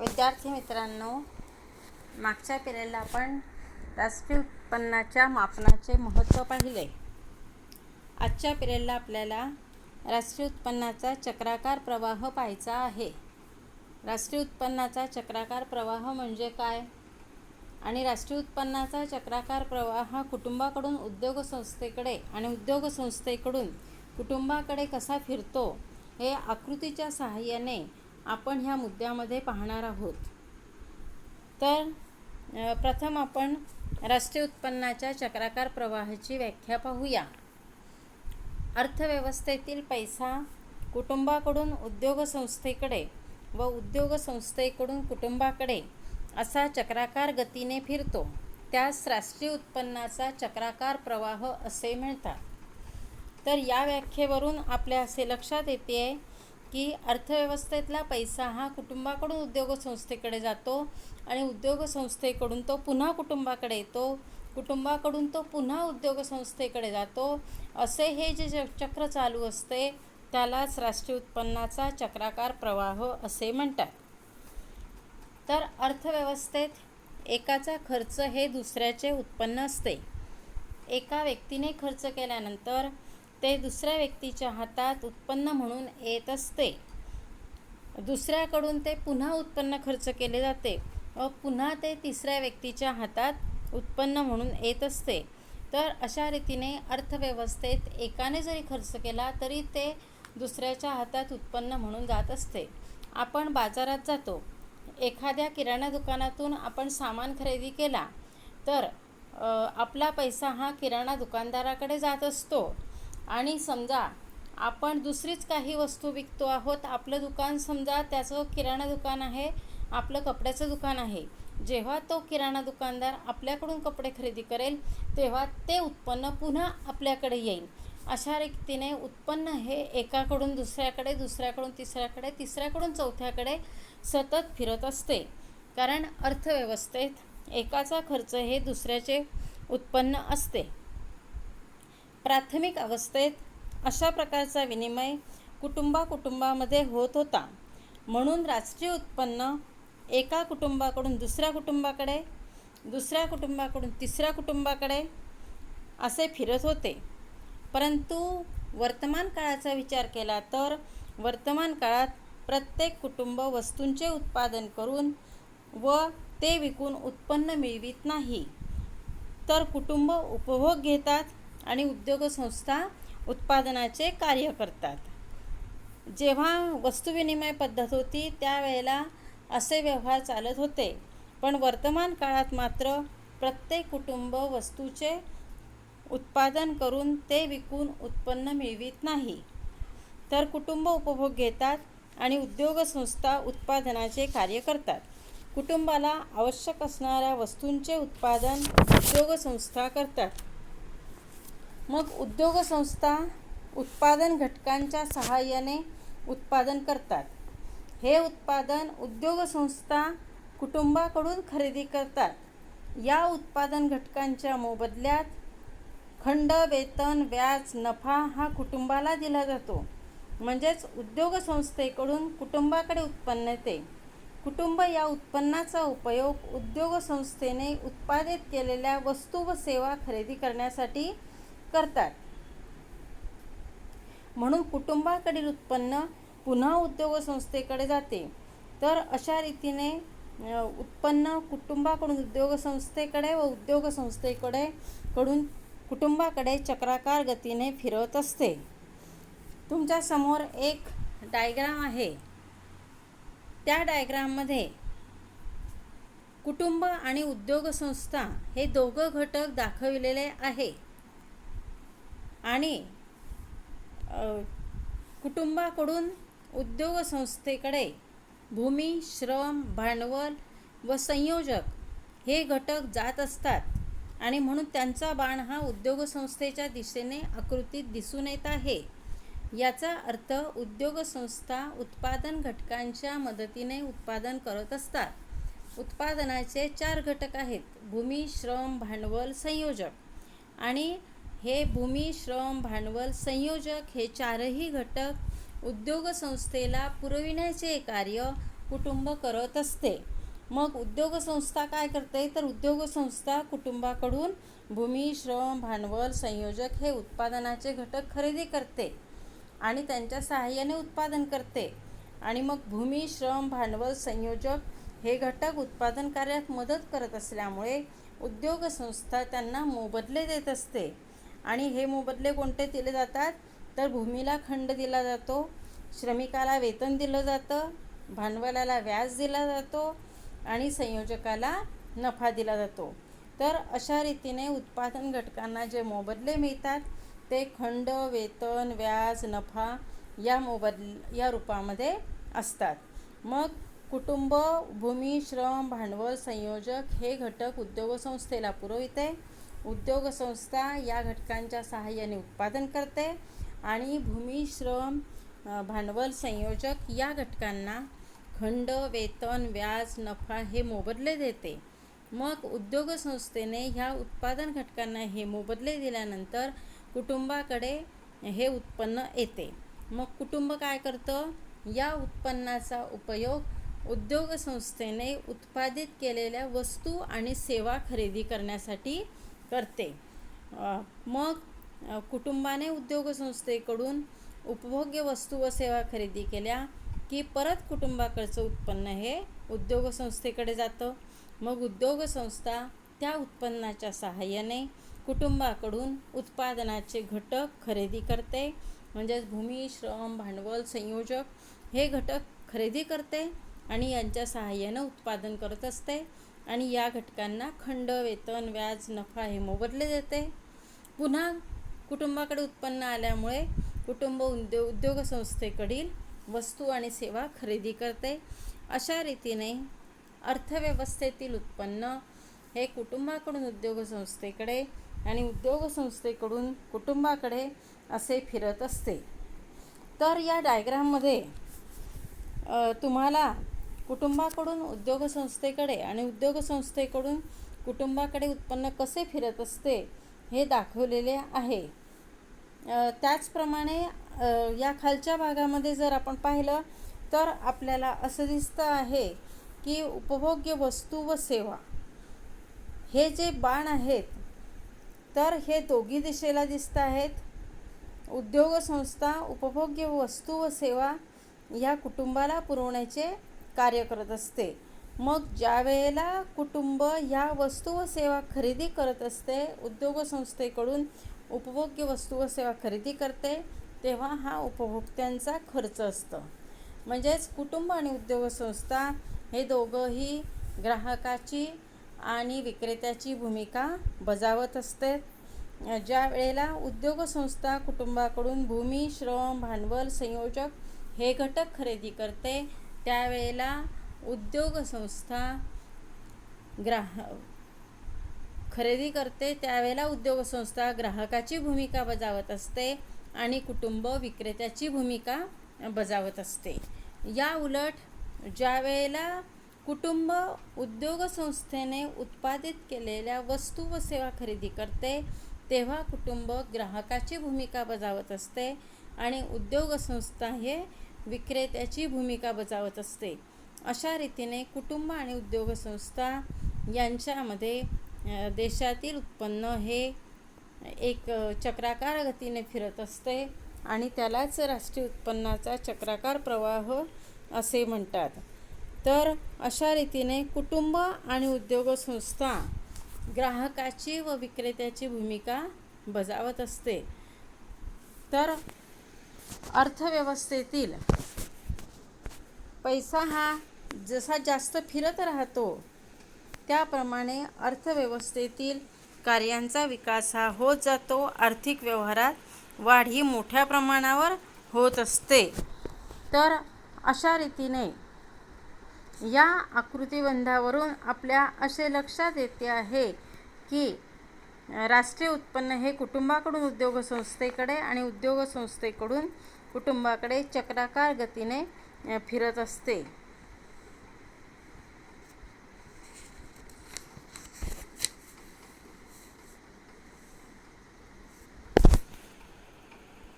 विद्यार्थी मित्रांनो, मागच्या पिरियडला आपण राष्ट्रीय उत्पन्नाच्या मापनाचे महत्त्व पाहिले. आजच्या पिरियडला आपल्याला राष्ट्रीय उत्पन्नाचा चक्राकार प्रवाह पाहायचा आहे. राष्ट्रीय उत्पन्नाचा चक्राकार प्रवाह म्हणजे काय आणि राष्ट्रीय उत्पन्नाचा चक्राकार प्रवाह कुटुंबाकडून उद्योग संस्थेकडे आणि उद्योग संस्थेकडून कुटुंबाकडे कसा फिरतो हे आकृतीच्या सहाय्याने आपण ह्या मुद्द्यामध्ये पाहणार आहोत. तर प्रथम आपण राष्ट्रीय उत्पन्नाच्या चक्राकार प्रवाहाची व्याख्या पाहूया. अर्थव्यवस्थेतील पैसा कुटुंबाकडून उद्योग संस्थेकडे व उद्योग संस्थेकडून कुटुंबाकडे असा चक्राकार गतीने फिरतो, त्यास राष्ट्रीय उत्पन्नाचा चक्राकार प्रवाह असे म्हणतात. तर या व्याख्येवरून आपल्या असे लक्षात येते की अर्थव्यवस्थेतला पैसा हा कुटुंबाकडून उद्योग संस्थेकडे जातो आणि उद्योग संस्थेकडून तो पुन्हा कुटुंबाकडे येतो, कुटुंबाकडून तो पुन्हा उद्योग संस्थेकडे जातो. असे हे जे चक्र चालू असते त्यालाच राष्ट्रीय उत्पन्नाचा चक्राकार प्रवाह असे म्हणतात. तर अर्थव्यवस्थेत एकाचा खर्च हे दुसऱ्याचे उत्पन्न असते. एका व्यक्तीने खर्च केल्यानंतर ते दुसऱ्या व्यक्तीच्या हातात उत्पन्न म्हणून येत असते. दुसऱ्याकडून ते पुन्हा उत्पन्न खर्च केले जाते व पुन्हा ते तिसऱ्या व्यक्तीच्या हातात उत्पन्न म्हणून येत असते. तर अशा रीतीने अर्थव्यवस्थेत एकाने जरी खर्च केला तरी ते दुसऱ्याच्या हातात उत्पन्न म्हणून जात असते. आपण बाजारात जातो, एखाद्या किराणा दुकानातून आपण सामान खरेदी केला तर आपला पैसा हा किराणा दुकानदाराकडे जात असतो. आणि समजा आपण दुसरीच काही वस्तू विकतो आहोत, आपलं दुकान समजा त्याचं किराणा दुकान आहे, आपलं कपड्याचं दुकान आहे. जेव्हा तो किराणा दुकानदार आपल्याकडून कपडे खरेदी करेल तेव्हा ते उत्पन्न पुन्हा आपल्याकडे येईल. अशा रीतीने उत्पन्न हे एकाकडून दुसऱ्याकडे, दुसऱ्याकडून तिसऱ्याकडे, तिसऱ्याकडून चौथ्याकडे सतत फिरत असते. कारण अर्थव्यवस्थेत एकाचा खर्च हे दुसऱ्याचे उत्पन्न असते. प्राथमिक अवस्थेत अशा प्रकारचा विनिमय कुटुंबामध्ये होत होता. म्हणून राष्ट्रीय उत्पन्न एका कुटुंबाकडून दुसऱ्या कुटुंबाकडे, दुसऱ्या कुटुंबाकडून तिसऱ्या कुटुंबाकडे असे फिरत होते. परंतु वर्तमान काळाचा विचार केला तर वर्तमान काळात प्रत्येक कुटुंब वस्तूंचे उत्पादन करून व ते विकून उत्पन्न मिळवित नाही, तर कुटुंब उपभोग घेतात आणि उद्योग संस्था उत्पादनाचे कार्य करतात. जेव्हा वस्तुविनिमय पद्धत होती त्यावेळेला असे व्यवहार चालत होते. पण वर्तमान काळात मात्र प्रत्येक कुटुंब वस्तूचे उत्पादन करून ते विकून उत्पन्न मिळवित नाही, तर कुटुंब उपभोग घेतात आणि उद्योग संस्था उत्पादनाचे कार्य करतात. कुटुंबाला आवश्यक असणाऱ्या वस्तूंचे उत्पादन उद्योग संस्था करतात. मग उद्योग संस्था उत्पादन घटकांच्या सहाय्याने उत्पादन करतात. हे उत्पादन उद्योग संस्था कुटुंबाकडून खरेदी करतात. या उत्पादन घटकांच्या मोबदल्यात खंड, वेतन, व्याज, नफा हा कुटुंबाला दिला जातो. म्हणजेच उद्योग संस्थेकडून कुटुंबाकडे उत्पन्न येते. कुटुंब या उत्पन्नाचा उपयोग उद्योग संस्थेने उत्पादित केलेल्या वस्तू व सेवा खरेदी करण्यासाठी करतात. म्हणून कुटुंबाकडील उत्पन्न पुन्हा उद्योग संस्थेकडे जाते. तर अशा रीतीने उत्पन्न कुटुंबाकडून उद्योग संस्थेकडे व उद्योग संस्थेकडे कडून कुटुंबाकडे चक्राकार गतीने फिरत असते. तुमच्या समोर एक डायग्राम आहे. त्या डायग्राममध्ये कुटुंब आणि उद्योग संस्था हे दोघं घटक दाखविलेले आहे. आणि कुटुंबाकडून उद्योग संस्थेकडे भूमी, श्रम, भांडवल व संयोजक हे घटक जात असतात आणि म्हणून त्यांचा बाण हा उद्योग संस्थेच्या दिशेने आकृतीत दिसून येत आहे. याचा अर्थ उद्योग संस्था उत्पादन घटकांच्या मदतीने उत्पादन करत असतात. उत्पादनाचे 4 घटक आहेत: भूमी, श्रम, भांडवल, संयोजक. आणि हे भूमी, श्रम, भांडवल, संयोजक हे 4ही घटक उद्योग संस्थेला पुरविण्याचे कार्य कुटुंब करत असते. मग उद्योगसंस्था काय करते, तर उद्योगसंस्था कुटुंबाकडून भूमी, श्रम, भांडवल, संयोजक हे उत्पादनाचे घटक खरेदी करते आणि त्यांच्या सहाय्याने उत्पादन करते. आणि मग भूमी, श्रम, भांडवल, संयोजक हे घटक उत्पादन कार्यात मदत करत असल्यामुळे उद्योगसंस्था त्यांना मोबदले देत असते. आणि हे मोबदले कोणते दिले जातात, तर भूमीला खंड दिला जातो, श्रमिकाला वेतन दिलं जातं, भांडवलाला व्याज दिला जातो आणि संयोजकाला नफा दिला जातो. तर अशा रीतीने उत्पादन घटकांना जे मोबदले मिळतात ते खंड, वेतन, व्याज, नफा या रूपामध्ये असतात. मग कुटुंब, भूमी, श्रम, भांडवल, संयोजक हे घटक उद्योगसंस्थेला पुरविते. उद्योगसंस्था या घटकांच्या सहाय्याने उत्पादन करते आणि भूमी, श्रम, भांडवल, संयोजक या घटकांना खंड, वेतन, व्याज, नफा हे मोबदले देते. मग उद्योगसंस्थेने ह्या उत्पादन घटकांना हे मोबदले दिल्यानंतर कुटुंबाकडे हे उत्पन्न येते. मग कुटुंब काय करतं, या उत्पन्नाचा उपयोग उद्योगसंस्थेने उत्पादित केलेल्या वस्तू आणि सेवा खरेदी करण्यासाठी करते. मग कुटुंबाने उद्योगसंस्थेकडून उपभोग्य वस्तू व सेवा खरेदी केल्या की परत कुटुंबाकडचं उत्पन्न हे उद्योगसंस्थेकडे जातं. मग उद्योगसंस्था त्या उत्पन्नाच्या सहाय्याने कुटुंबाकडून उत्पादनाचे घटक खरेदी करते. म्हणजेच भूमी, श्रम, भांडवल, संयोजक हे घटक खरेदी करते आणि यांच्या सहाय्यानं उत्पादन करत असते आणि या घटकांना खंड, वेतन, व्याज, नफा हे मोबदले देते. पुन्हा कुटुंबाकडे उत्पन्न आल्यामुळे कुटुंब उद्योगसंस्थेकडील वस्तू आणि सेवा खरेदी करते. अशा रीतीने अर्थव्यवस्थेतील उत्पन्न हे कुटुंबाकडून उद्योगसंस्थेकडे आणि उद्योगसंस्थेकडून कुटुंबाकडे असे फिरत असते. तर या डायग्राममध्ये तुम्हाला कुटुंबाकडून उद्योगसंस्थेकडे आणि उद्योगसंस्थेकडून कुटुंबाकडे उत्पन्न कसे फिरत असते हे दाखवलेले आहे. त्याचप्रमाणे या खालच्या भागामध्ये जर आपण पाहिलं तर आपल्याला असं दिसतं आहे की उपभोग्य वस्तू व सेवा हे जे बाण आहेत तर हे दोघी दिशेला दिसत आहेत. उद्योगसंस्था उपभोग्य वस्तू व सेवा या कुटुंबाला पुरवण्याचे कार्य करत असते. मग ज्या वेळेला कुटुंब या वस्तू व सेवा खरेदी करत असते, उद्योगसंस्थेकडून उपभोग्य वस्तू व सेवा खरेदी करते, तेव्हा हा उपभोक्त्यांचा खर्च असतो. म्हणजेच कुटुंब आणि उद्योगसंस्था हे दोघंही ग्राहकाची आणि विक्रेत्याची भूमिका बजावत असते. ज्या वेळेला उद्योगसंस्था कुटुंबाकडून भूमी, श्रम, भांडवल, संयोजक हे घटक खरेदी करते, त्यावेळेला उद्योगसंस्था उद्योगसंस्था ग्राहकाची भूमिका बजावत असते आणि कुटुंब विक्रेत्याची भूमिका बजावत असते. या उलट ज्या वेळेला कुटुंब उद्योगसंस्थेने उत्पादित केलेल्या वस्तू व सेवा खरेदी करते, तेव्हा कुटुंब ग्राहकाची भूमिका बजावत असते आणि उद्योगसंस्था हे विक्रेत्याची भूमिका बजावत असते. अशा रीतीने कुटुंब आणि उद्योगसंस्था यांच्यामध्ये देशातील उत्पन्न हे एक चक्राकार गतीने फिरत असते आणि त्यालाच राष्ट्रीय उत्पन्नाचा चक्राकार प्रवाह असे म्हणतात. तर अशा रीतीने कुटुंब आणि उद्योगसंस्था ग्राहकाची व विक्रेत्याची भूमिका बजावत असते. तर अर्थव्यवस्थेतील पैसा हा जसा जास्त फिरत राहतो त्याप्रमाणे अर्थव्यवस्थेतील कार्यांचा विकास हा होत जातो. आर्थिक व्यवहारात वाढ ही मोठ्या प्रमाणावर होत असते. तर अशा रीतीने या आकृतिबंधावरून आपल्या असे लक्षात येते आहे की राष्ट्रीय उत्पन्न हे कुटुंबाकडून उद्योगसंस्थेकडे आणि उद्योगसंस्थेकडून कुटुंबाकडे चक्राकार गतीने फिरत असते.